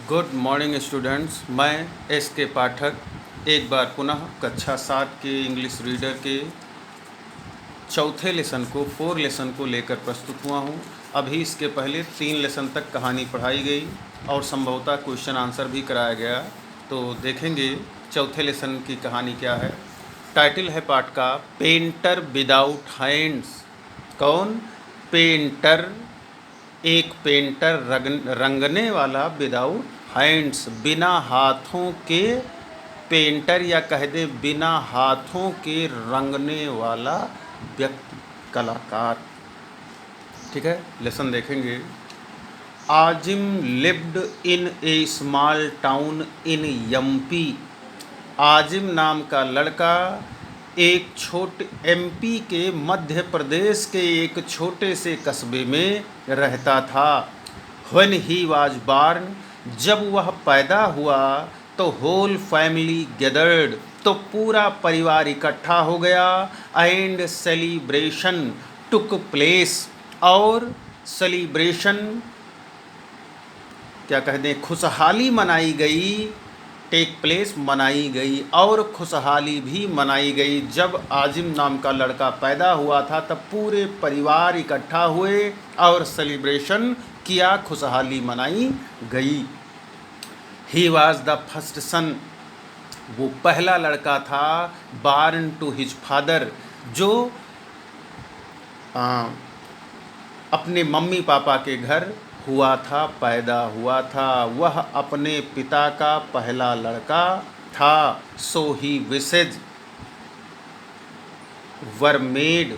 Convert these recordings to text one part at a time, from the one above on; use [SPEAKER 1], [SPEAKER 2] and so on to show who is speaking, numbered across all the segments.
[SPEAKER 1] Good morning students. मैं S के पाठक एक बार पुनः कक्षा 7 के इंग्लिश रीडर के चौथे लेसन को 4 लेसन को लेकर प्रस्तुत हुआ हूँ। अभी इसके पहले 3 लेसन तक कहानी पढ़ाई गई और संभवतः क्वेश्चन आंसर भी कराया गया। तो देखेंगे चौथे लेसन की कहानी क्या है। टाइटल है पाठ का पेंटर विदाउट हैंड्स। कौन? पेंटर। एक पेंटर रंगने वाला विदाउट हैंड्स, बिना हाथों के पेंटर, या कह दे बिना हाथों के रंगने वाला व्यक्ति, कलाकार। ठीक है, लेसन देखेंगे। Azim lived in a small town in MP. Azim नाम का लड़का एक छोटे एमपी के मध्य प्रदेश के एक छोटे से कस्बे में रहता था। व्हेन ही वाज बॉर्न, जब वह पैदा हुआ तो होल फैमिली गैदर्ड, तो पूरा परिवार इकट्ठा हो गया। एंड सेलिब्रेशन टुक प्लेस, और सेलिब्रेशन क्या कह दें, खुशहाली मनाई गई। टेक प्लेस मनाई गई और खुशहाली भी मनाई गई। जब आजिम नाम का लड़का पैदा हुआ था तब पूरे परिवार इकट्ठा हुए और सेलिब्रेशन किया, खुशहाली मनाई गई। ही वॉज द फर्स्ट सन, वो पहला लड़का था। बॉर्न टू हिज फादर, जो अपने मम्मी पापा के घर हुआ था, पैदा हुआ था। वह अपने पिता का पहला लड़का था। So he wishes were made,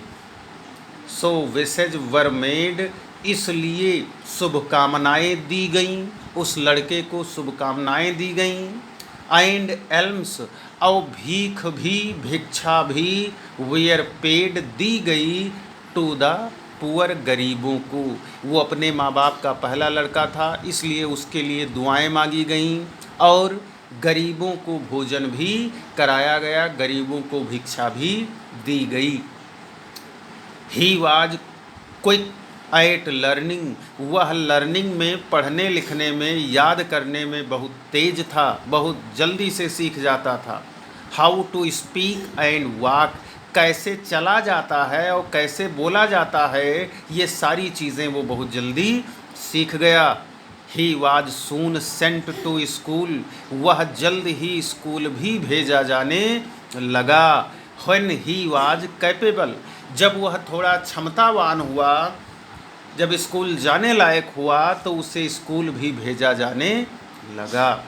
[SPEAKER 1] so wishes were made, इसलिए शुभकामनाएं दी गईं, उस लड़के को शुभकामनाएं दी गईं। एंड एल्म्स, और भीख भी, भिक्षा भी, वेयर पेड, दी गई टू द पुअर, गरीबों को। वो अपने माँ बाप का पहला लड़का था, इसलिए उसके लिए दुआएं मांगी गईं और गरीबों को भोजन भी कराया गया, गरीबों को भिक्षा भी दी गई। He was quick eight learning, वह लर्निंग में, पढ़ने लिखने में, याद करने में बहुत तेज था, बहुत जल्दी से सीख जाता था। How to speak and walk, कैसे चला जाता है और कैसे बोला जाता है, ये सारी चीज़ें वो बहुत जल्दी सीख गया। He was soon sent to school, वह जल्द ही स्कूल भी भेजा जाने लगा। व्हेन ही वाज कैपेबल, जब वह थोड़ा क्षमतावान हुआ, जब स्कूल जाने लायक हुआ तो उसे स्कूल भी भेजा जाने लगा।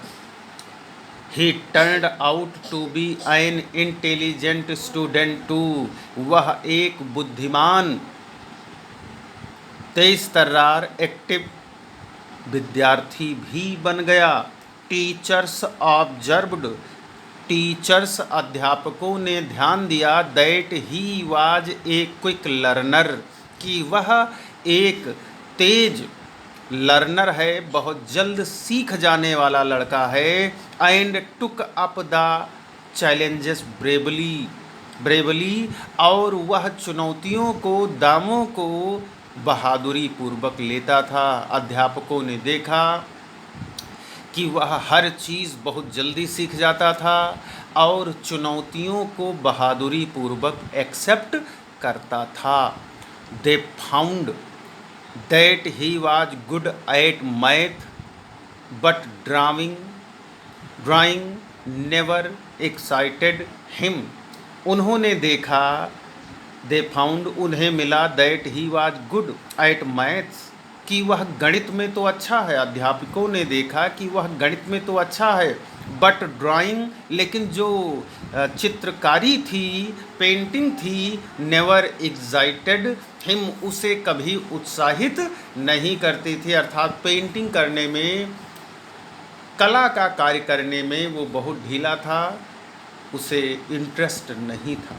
[SPEAKER 1] He turned out to be an intelligent student too, वह एक बुद्धिमान, तेज तर्रार, एक्टिव विद्यार्थी भी बन गया। टीचर्स ऑब्जर्व्ड, टीचर्स अध्यापकों ने ध्यान दिया। That he was a quick learner, कि वह एक तेज लर्नर है, बहुत जल्द सीख जाने वाला लड़का है। And took up the challenges bravely, और वह चुनौतियों को, दामों को बहादुरी पूर्वक लेता था। अध्यापकों ने देखा कि वह हर चीज़ बहुत जल्दी सीख जाता था और चुनौतियों को बहादुरी पूर्वक एक्सेप्ट करता था। They found that he was good at math, but drawing never excited him. उन्होंने देखा, they found, उन्हें मिला, that he was good at maths, कि वह गणित में तो अच्छा है। अध्यापकों ने देखा कि वह गणित में तो अच्छा है, बट ड्राइंग, लेकिन जो चित्रकारी थी, पेंटिंग थी, नेवर एक्साइटेड हिम, उसे कभी उत्साहित नहीं करती थी। अर्थात पेंटिंग करने में, कला का कार्य करने में वो बहुत ढीला था, उसे इंटरेस्ट नहीं था।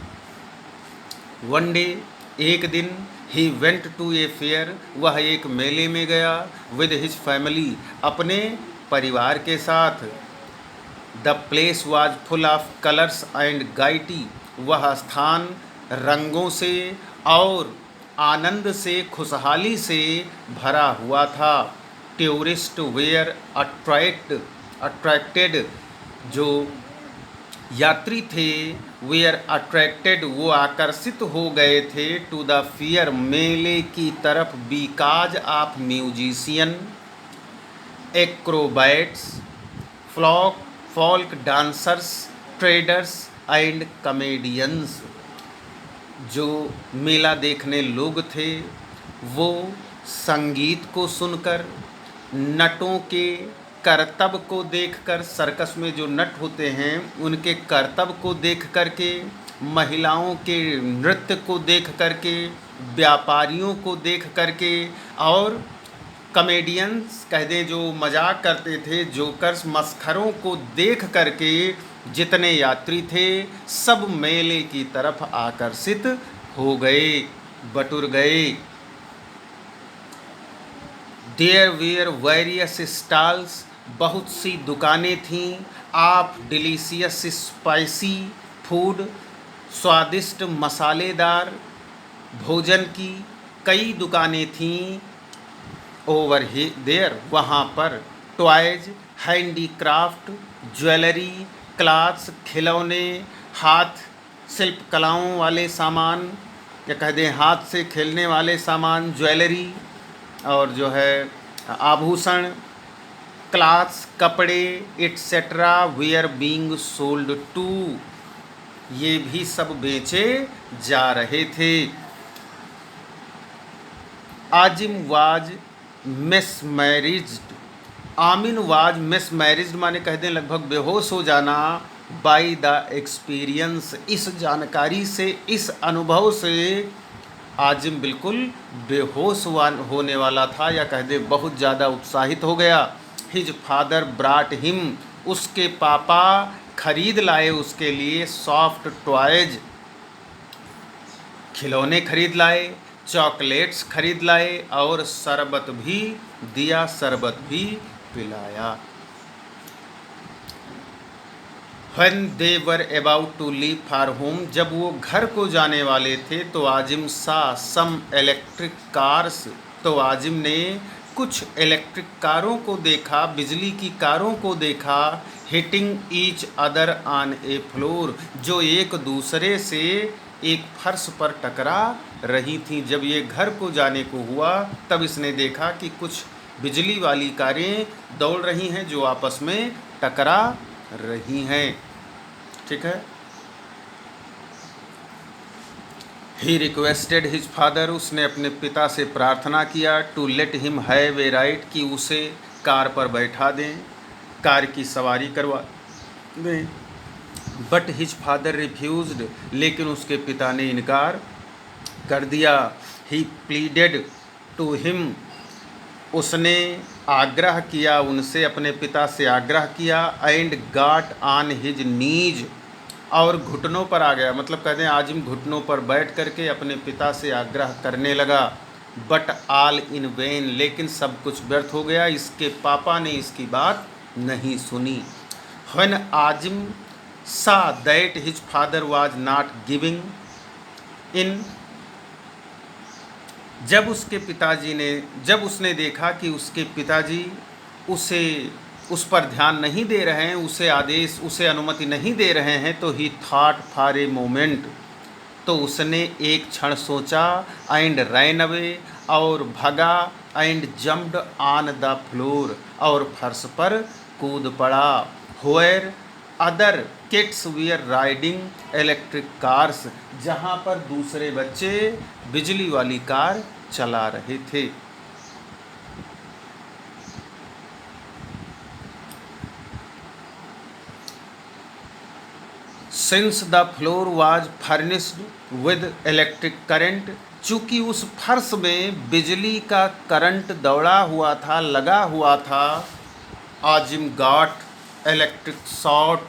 [SPEAKER 1] वन डे, एक दिन, he went to a fair, वह एक मेले में गया। विद हिज फैमिली, अपने परिवार के साथ। The place was full of colours and gaiety, वह स्थान रंगों से और आनंद से, खुशहाली से भरा हुआ था। टूरिस्ट वेयर अट्रैक्टेड, जो यात्री थे, वेयर अट्रैक्टेड, वो आकर्षित हो गए थे, टू द फियर, मेले की तरफ, because of musician, acrobats, folk dancers, traders and comedians. जो मेला देखने लोग थे वो संगीत को सुनकर, नटों के करतब को देखकर, सर्कस में जो नट होते हैं उनके करतब को देख करके, महिलाओं के नृत्य को देख करके, व्यापारियों को देख करके, और कॉमेडियंस कह दें जो मजाक करते थे, जोकर्स, मस्खरों को देख करके जितने यात्री थे सब मेले की तरफ आकर्षित हो गए, बटुर गए। देयर वेयर वेरियस स्टॉल्स, बहुत सी दुकानें थीं, ऑफ डिलीशियस स्पाइसी फूड, स्वादिष्ट मसालेदार भोजन की कई दुकानें थीं। ओवर देयर, वहाँ पर, टॉयज, हैंडीक्राफ्ट, ज्वेलरी, क्लॉथ्स, खिलौने, हाथ शिल्प कलाओं वाले सामान, या कह दें हाथ से खेलने वाले सामान, ज्वेलरी और जो है आभूषण, क्लॉथ्स, कपड़े, etcetera, were being sold to, ये भी सब बेचे जा रहे थे। आजिम वाज मिसमैरिज्ड, आमिन वाज मिसमैरिज्ड माने कह दें लगभग बेहोश हो जाना, बाय द एक्सपीरियंस, इस जानकारी से, इस अनुभव से आजिम बिल्कुल बेहोश होने वाला था, या कह दें बहुत ज़्यादा उत्साहित हो गया। हिज फादर ब्राट हिम, उसके पापा खरीद लाए उसके लिए, सॉफ्ट टॉयज, खिलौने खरीद लाए, चॉकलेट्स खरीद लाए, और शरबत भी दिया, शरबत भी पिलाया। When they were about to leave for home, जब वो घर को जाने वाले थे, तो आजिम सा सम इलेक्ट्रिक कार्स, तो आजिम ने कुछ इलेक्ट्रिक कारों को देखा, बिजली की कारों को देखा, hitting each other on a floor, जो एक दूसरे से एक फर्श पर टकरा रही थी। जब ये घर को जाने को हुआ तब इसने देखा कि कुछ बिजली वाली कारें दौड़ रही हैं जो आपस में टकरा रही हैं। ठीक है। ही रिक्वेस्टेड हिज फादर, उसने अपने पिता से प्रार्थना किया, to let him have a right, कि उसे कार पर बैठा दें, कार की सवारी करवा दें। बट हिज फादर रिफ्यूज्ड, लेकिन उसके पिता ने इनकार कर दिया। ही प्लीडेड टू हिम, उसने आग्रह किया उनसे, अपने पिता से आग्रह किया, and got on his knees, और घुटनों पर आ गया, मतलब कहते हैं आजिम घुटनों पर बैठ करके अपने पिता से आग्रह करने लगा। बट ऑल इन वेन, लेकिन सब कुछ व्यर्थ हो गया, इसके पापा ने इसकी बात नहीं सुनी। व्हेन आजिम सा that his father was not giving in, जब उसने देखा कि उसके पिताजी उस पर ध्यान नहीं दे रहे हैं, उसे अनुमति नहीं दे रहे हैं, तो ही थॉट फॉर ए मोमेंट, तो उसने एक क्षण सोचा, एंड रैन अवे, और भगा, and jumped on the floor, और फर्श पर कूद पड़ा। Where other kids were riding electric cars, जहाँ पर दूसरे बच्चे बिजली वाली कार चला रहे थे। Since the floor was furnished with electric current, चूँकि उस फर्श में बिजली का करंट दौड़ा हुआ था, लगा हुआ था। आजिम गॉट इलेक्ट्रिक शॉक,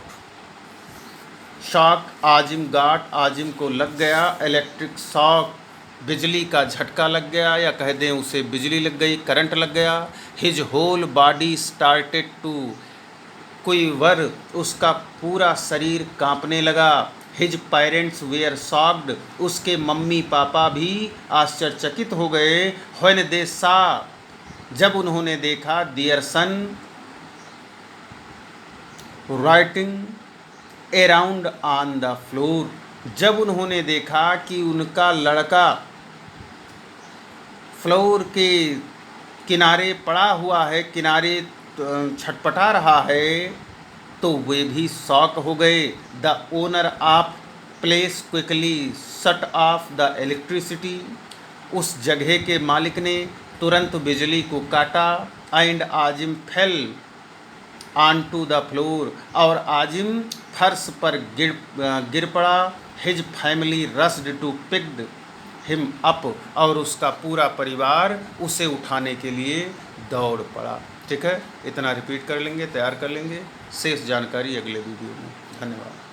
[SPEAKER 1] आजिम को लग गया इलेक्ट्रिक शॉक, बिजली का झटका लग गया, या कह दें उसे बिजली लग गई, करंट लग गया। His whole body started to quiver, उसका पूरा शरीर कांपने लगा। हिज पेरेंट्स वेयर शॉक्ड, उसके मम्मी पापा भी आश्चर्यचकित हो गए। व्हेन दे सा, जब उन्होंने देखा their son writhing around on the floor, जब उन्होंने देखा कि उनका लड़का फ्लोर के किनारे पड़ा हुआ है, किनारे छटपटा रहा है, तो वे भी शॉक हो गए। The owner of place quickly shut off the electricity, उस जगह के मालिक ने तुरंत बिजली को काटा। And Azim fell on to the floor, और आजिम फर्श पर गिर पड़ा। His family rushed to picked him up, और उसका पूरा परिवार उसे उठाने के लिए दौड़ पड़ा। ठीक है, इतना रिपीट कर लेंगे, तैयार कर लेंगे। शेष जानकारी अगले वीडियो में। धन्यवाद।